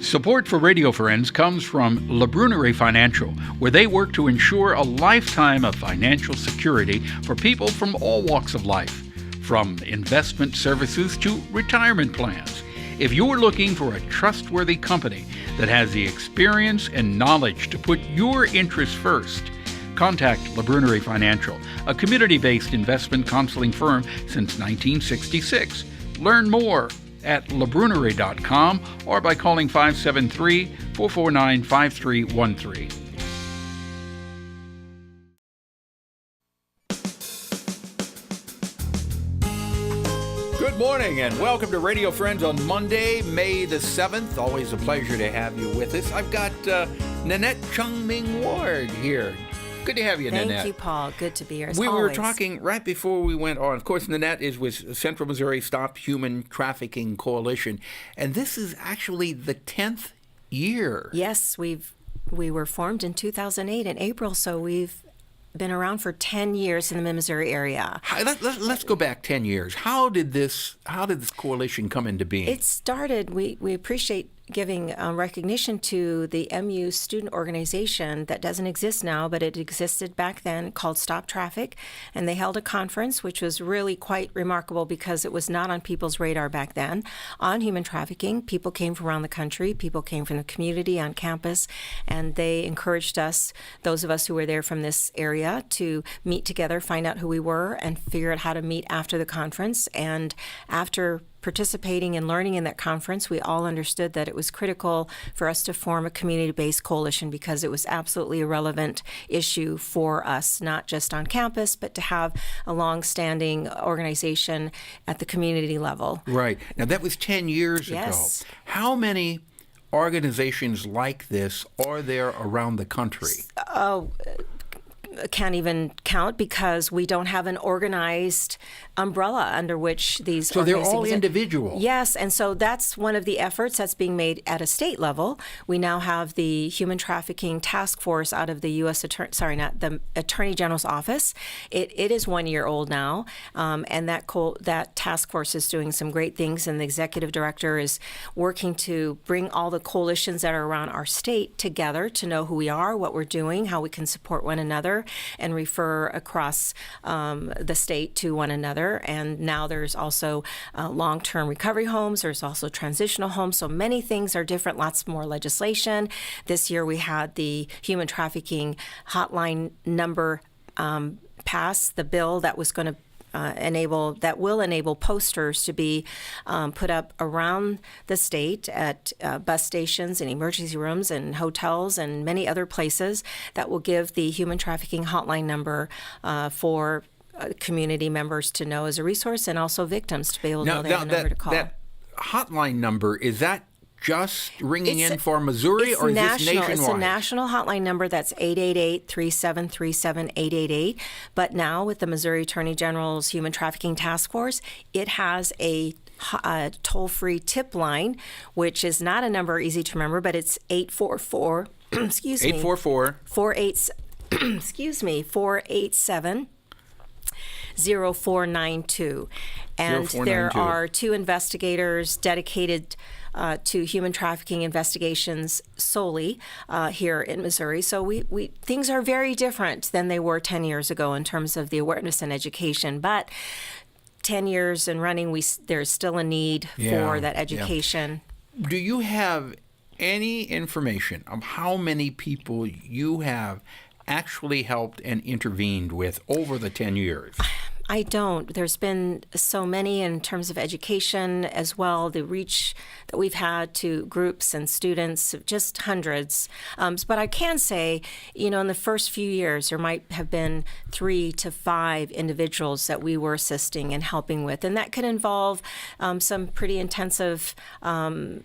Support for Radio Friends comes from La Brunerie Financial, where they work to ensure a lifetime of financial security for people from all walks of life, from investment services to retirement plans. If you're looking for a trustworthy company that has the experience and knowledge to put your interests first, contact La Brunerie Financial, a community-based investment counseling firm since 1966. Learn more at labrunerie.com or by calling 573-449-5313. Good morning and welcome to Radio Friends on Monday, May the 7th. Always a pleasure to have you with us. I've got Nanette Ward here. Good to have you, Nanette. Thank you, Paul. Good to be here as We always. were talking right before we went on. Of course, Nanette is with Central Missouri Stop Human Trafficking Coalition, and this is actually the 10th year. Yes, we were formed in 2008 in April, so we've been around for 10 years in the Missouri area. Let's go back 10 years. How did this coalition come into being? It started, we appreciate giving recognition to the MU student organization that doesn't exist now, but it existed back then, called Stop Traffic. And they held a conference, which was really quite remarkable because it was not on people's radar back then, on human trafficking. People came from around the country, people came from the community on campus, and they encouraged us, those of us who were there from this area, to meet together, find out who we were, and figure out how to meet after the conference. And after participating and learning in that conference, we all understood that it was critical for us to form a community-based coalition because it was absolutely a relevant issue for us, not just on campus, but to have a long-standing organization at the community level. Right. Now, that was 10 years ago. How many organizations like this are there around the country? Can't even count because we don't have an organized umbrella under which these So they're all individual. Yes, and so that's one of the efforts that's being made at a state level. We now have the Human Trafficking Task Force out of the U.S. the Attorney General's office. It is 1 year old now, and that task force is doing some great things, and the executive director is working to bring all the coalitions that are around our state together to know who we are, what we're doing, how we can support one another, and refer across the state to one another. And now there's also long-term recovery homes. There's also transitional homes. So many things are different, lots more legislation. This year we had the human trafficking hotline number pass, the bill that was going to will enable posters to be put up around the state at bus stations and emergency rooms and hotels and many other places that will give the human trafficking hotline number for community members to know as a resource, and also victims to be able to know they have a number to call. That hotline number, is that just ringing in for Missouri, or is this nationwide? It's a national hotline number. That's 888-3737-888. But now with the Missouri Attorney General's Human Trafficking Task Force, it has a toll-free tip line, which is not a number easy to remember, but it's 844, 487 0492. And there are two investigators dedicated to human trafficking investigations solely here in Missouri. So we things are very different than they were 10 years ago in terms of the awareness and education. But 10 years and running, there's still a need for that education. Yeah. Do you have any information of how many people you have actually helped and intervened with over the 10 years? I don't. There's been so many in terms of education as well, the reach that we've had to groups and students, just hundreds. But I can say, in the first few years, there might have been 3 to 5 individuals that we were assisting and helping with. And that could involve some pretty intensive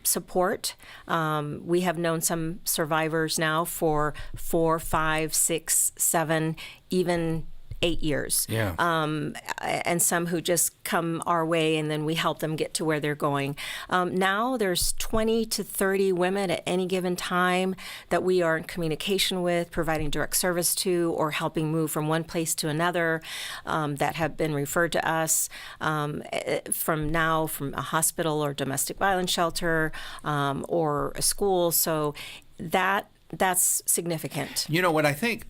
support. We have known some survivors now for 4, 5, 6, 7, even 8 years. Yeah. And some who just come our way and then we help them get to where they're going. Now there's 20 to 30 women at any given time that we are in communication with, providing direct service to, or helping move from one place to another, that have been referred to us from a hospital or domestic violence shelter, or a school. So that's significant. You know what I think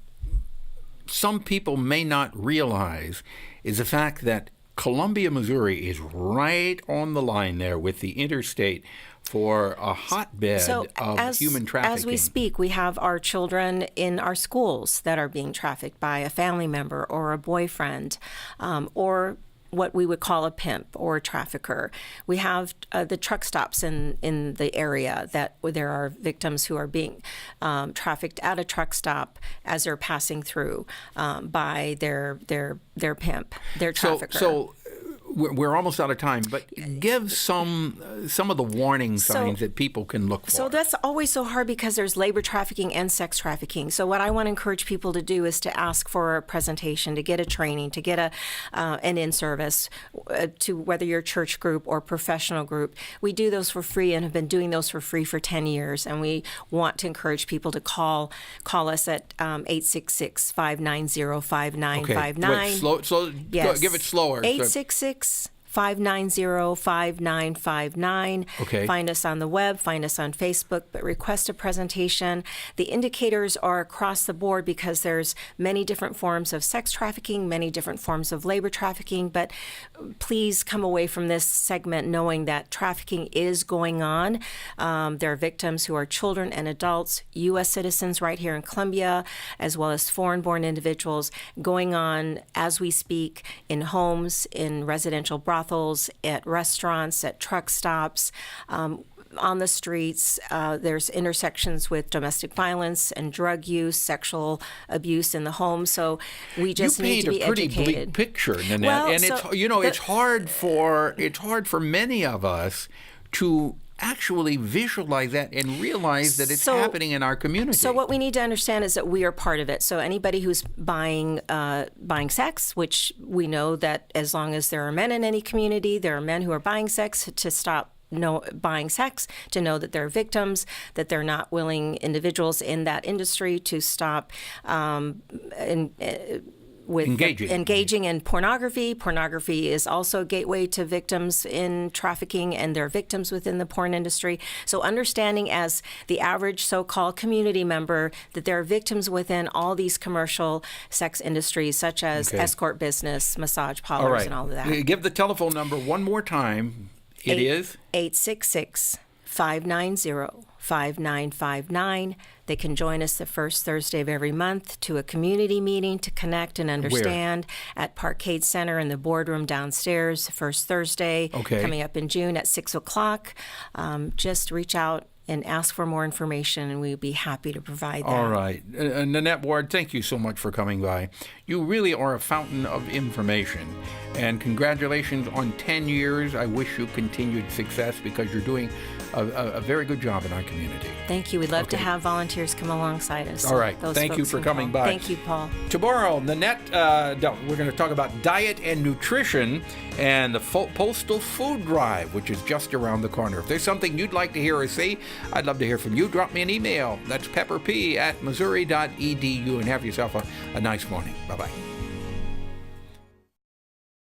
some people may not realize is the fact that Columbia, Missouri is right on the line there with the interstate for a hotbed of human trafficking. As we speak, we have our children in our schools that are being trafficked by a family member or a boyfriend, or what we would call a pimp or a trafficker. We have the truck stops in the area where there are victims who are being trafficked at a truck stop as they're passing through by their pimp, their trafficker. So we're almost out of time, but give some of the warning signs that people can look for. So that's always so hard because there's labor trafficking and sex trafficking. So what I want to encourage people to do is to ask for a presentation, to get a training, to get an in-service, to whether you're a church group or professional group. We do those for free and have been doing those for free for 10 years. And we want to encourage people to call us at 866-590-5959. Okay, Yes. Give it slower. 866-590-5959. Okay. Find us on the web, find us on Facebook, but request a presentation. The indicators are across the board because there's many different forms of sex trafficking, many different forms of labor trafficking, but please come away from this segment knowing that trafficking is going on. There are victims who are children and adults, U.S. citizens right here in Columbia, as well as foreign-born individuals, going on as we speak in homes, in residential brothels, at restaurants, at truck stops, on the streets. There's intersections with domestic violence and drug use, sexual abuse in the home. So we just need to be educated. You paint a pretty bleak picture, Nanette, well, and it's hard for many of us to actually visualize that and realize that it's happening in our community. So what we need to understand is that we are part of it. So anybody who's buying sex, which we know that as long as there are men in any community, there are men who are buying sex, to stop buying sex, to know that they're victims, that they're not willing individuals in that industry to stop engaging in pornography. Pornography is also a gateway to victims in trafficking, and they're victims within the porn industry. So understanding as the average so-called community member that there are victims within all these commercial sex industries, such as escort business, massage parlors, and all of that. Give the telephone number one more time. It is 866-590-5959. They can join us the first Thursday of every month to a community meeting to connect and understand at Parkade Center in the boardroom downstairs, the first Thursday coming up in June at 6 o'clock. Just reach out and ask for more information, and we'd be happy to provide that. All right. Nanette Ward, thank you so much for coming by. You really are a fountain of information, and congratulations on 10 years. I wish you continued success because you're doing a very good job in our community. Thank you. We'd love to have volunteers come alongside us. All right. Thank you for coming by. Thank you, Paul. Tomorrow, Nanette, we're going to talk about diet and nutrition and the postal food drive, which is just around the corner. If there's something you'd like to hear or see, I'd love to hear from you. Drop me an email. That's pepperp@missouri.edu, and have yourself a nice morning. Bye-bye.